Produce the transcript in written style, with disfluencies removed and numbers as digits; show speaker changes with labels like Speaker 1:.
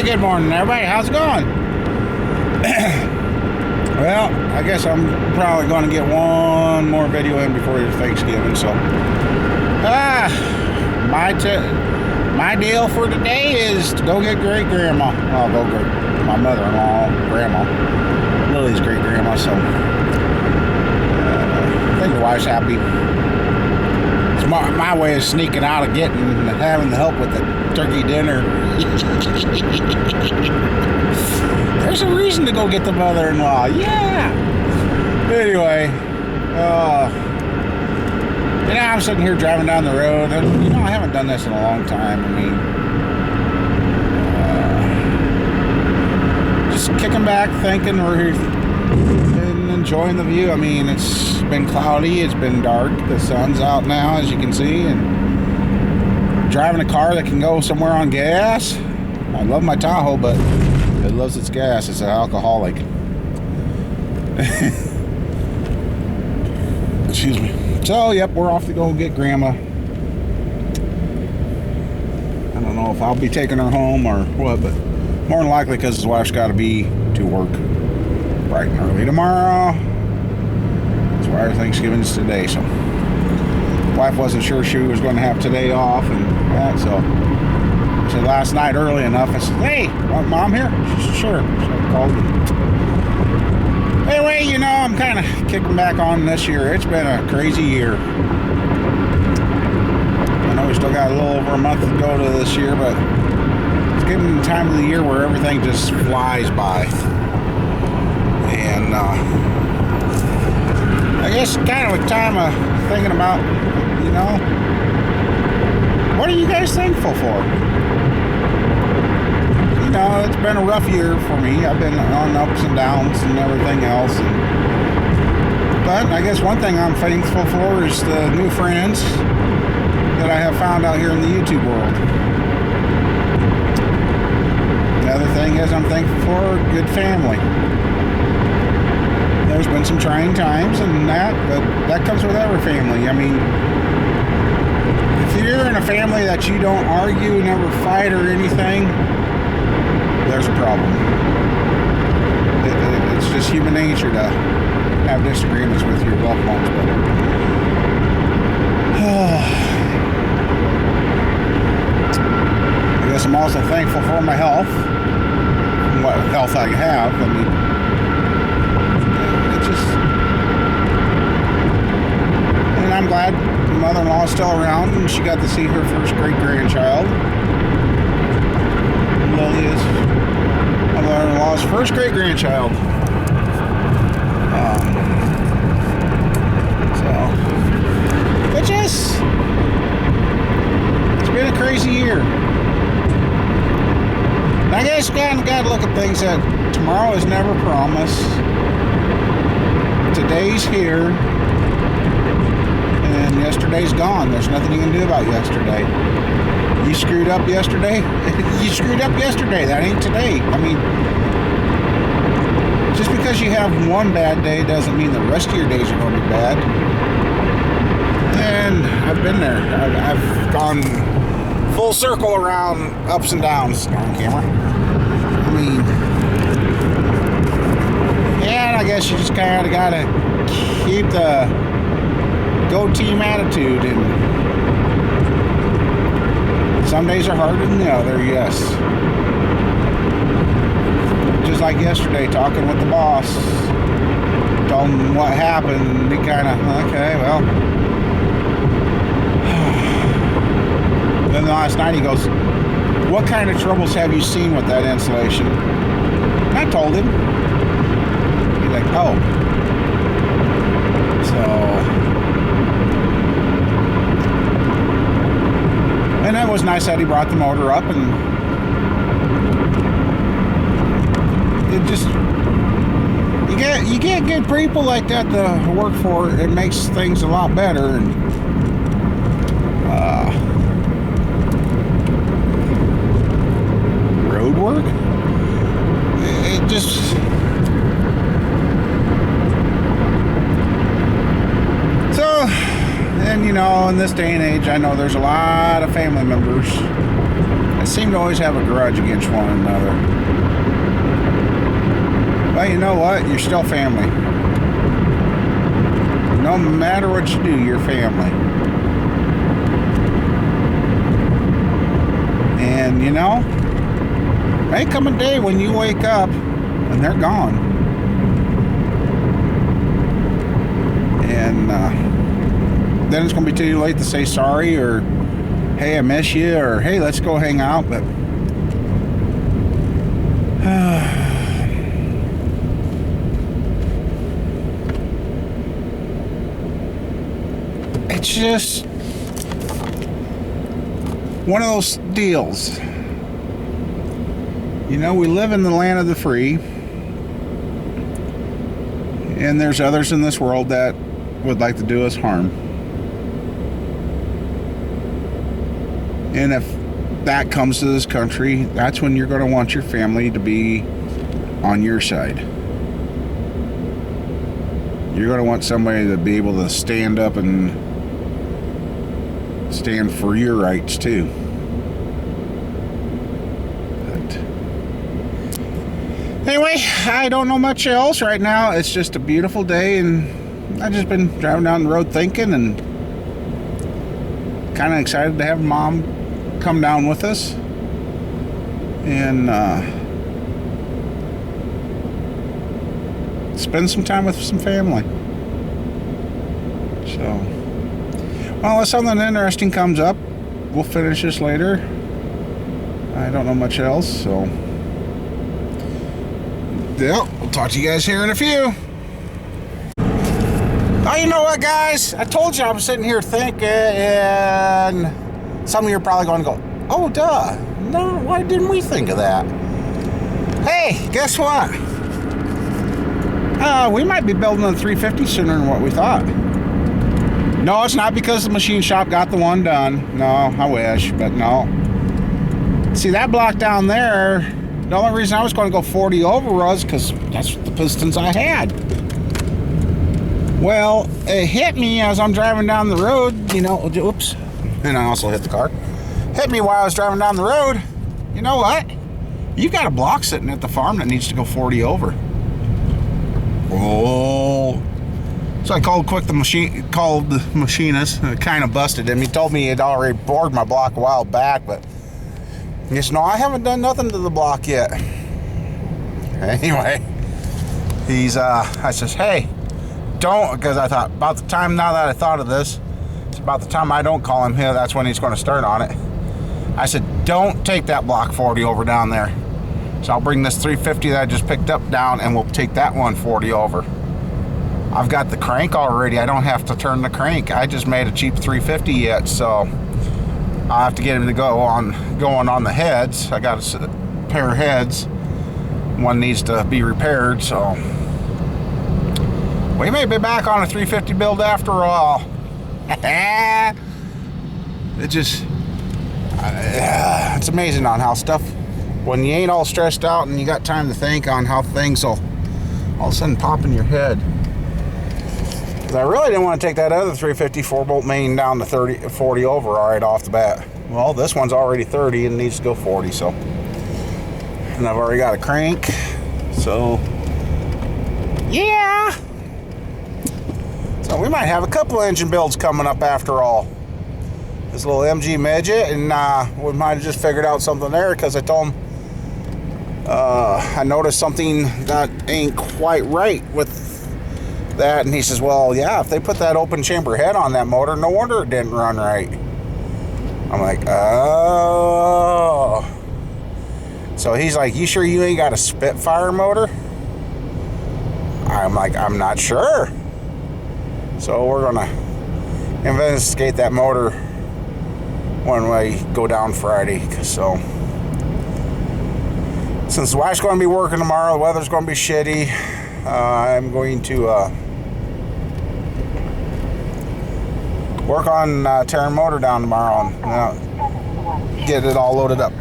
Speaker 1: good morning, everybody. How's it going? Well, I guess I'm probably going to get one more video in before Thanksgiving. So, my deal for today is to go get great grandma. I'll go get my mother-in-law, grandma, Lily's great grandma. So, I think the wife's happy. It's my way of sneaking out of having the help with the turkey dinner. There's a reason to go get the mother-in-law. Yeah. Anyway, I'm sitting here driving down the road, and I haven't done this in a long time. I mean, just kicking back, thinking and enjoying the view. I mean, it's been cloudy, it's been dark, the sun's out now, as you can see, and driving a car that can go somewhere on gas. I love my Tahoe, but it loves its gas. It's an alcoholic. Excuse me. So, yep, we're off to go get grandma. I don't know if I'll be taking her home or what, but more than likely because his wife's got to be to work bright and early tomorrow. That's why Thanksgiving's today. So, wife wasn't sure she was going to have today off and that, so I said last night early enough, I said, hey, want Mom here? She said, sure. So I called her. Anyway, I'm kind of kicking back on this year. It's been a crazy year. I know we still got a little over a month to go to this year, but it's getting the time of the year where everything just flies by. And I guess kind of a time of thinking about, what are you guys thankful for? It's been a rough year for me. I've been on ups and downs and everything else. But I guess one thing I'm thankful for is the new friends that I have found out here in the YouTube world. The other thing is I'm thankful for a good family. There's been some trying times and but that comes with every family. I mean, if you're in a family that you don't argue, never fight or anything, there's a problem. It's just human nature to have disagreements with your loved ones. But I guess I'm also thankful for my health, what health I have. I mean, and I'm glad my mother-in-law is still around and she got to see her first great-grandchild. Lily is my mother-in-law's first great-grandchild. It's been a crazy year. And I guess you got to look at things that tomorrow is never promised. Today's here, and yesterday's gone. There's nothing you can do about yesterday. You screwed up yesterday? You screwed up yesterday. That ain't today. I mean, just because you have one bad day doesn't mean the rest of your days are going to be bad. And I've been there. I've gone full circle around ups and downs on camera. I mean, and I guess you just kind of got to keep the go team attitude, and some days are harder than the other, yes. Just like yesterday, talking with the boss, told him what happened, and he kind of, okay, well. Then last night he goes, what kind of troubles have you seen with that insulation? And I told him. He's like, oh. So, and it was nice that he brought the motor up, and it just, you get good people like that to work for. It makes things a lot better. And road work, it just, so, and in this day and age, I know there's a lot of family members seem to always have a grudge against one another. But you know what? You're still family. No matter what you do, you're family. And you know, may come a day when you wake up and they're gone. And then it's going to be too late to say sorry, or hey, I miss you, or hey, let's go hang out. But it's just one of those deals. You know, we live in the land of the free, and there's others in this world that would like to do us harm. And if that comes to this country, that's when you're going to want your family to be on your side. You're going to want somebody to be able to stand up and stand for your rights too. But anyway, I don't know much else right now. It's just a beautiful day, and I've just been driving down the road thinking, and kind of excited to have Mom come down with us and spend some time with some family. So, well, unless something interesting comes up, we'll finish this later. I don't know much else, so yeah, we'll talk to you guys here in a few. Oh, you know what, guys? I told you I was sitting here thinking, and some of you are probably going to go, oh, duh. No, why didn't we think of that? Hey, guess what? We might be building a 350 sooner than what we thought. No, it's not because the machine shop got the one done. No, I wish, but no. See, that block down there, the only reason I was going to go 40 over was because that's the pistons I had. Well, it hit me as I'm driving down the road, you know, oops. And I also hit the car. Hit me while I was driving down the road. You know what? You've got a block sitting at the farm that needs to go 40 over. Oh. So I called the machinist. It kind of busted him. He told me he had already bored my block a while back, but he said, no, I haven't done nothing to the block yet. Anyway, I says, hey, don't, because I thought, about the time now that I thought of this, it's about the time I don't call him here, that's when he's going to start on it. I said, don't take that block 40 over down there. So I'll bring this 350 that I just picked up down, and we'll take that 140 over. I've got the crank already. I don't have to turn the crank. I just made a cheap 350 yet, so I'll have to get him to going on the heads. I got a pair of heads. One needs to be repaired, so we may be back on a 350 build after all. It just, it's amazing on how stuff, when you ain't all stressed out and you got time to think on how things will all of a sudden pop in your head. Because I really didn't want to take that other 350 4-bolt main down to 40 over right off the bat. Well, this one's already 30 and needs to go 40, so. And I've already got a crank, so yeah. So we might have a couple of engine builds coming up after all. This little MG midget, and we might have just figured out something there, because I told him I noticed something that ain't quite right with that, and he says, well, yeah, if they put that open chamber head on that motor, no wonder it didn't run right. I'm like, oh. So he's like, you sure you ain't got a Spitfire motor? I'm like, I'm not sure. So we're gonna investigate that motor when we go down Friday. So since the wife's going to be working tomorrow, the weather's going to be shitty, I'm going to work on tearing motor down tomorrow and get it all loaded up.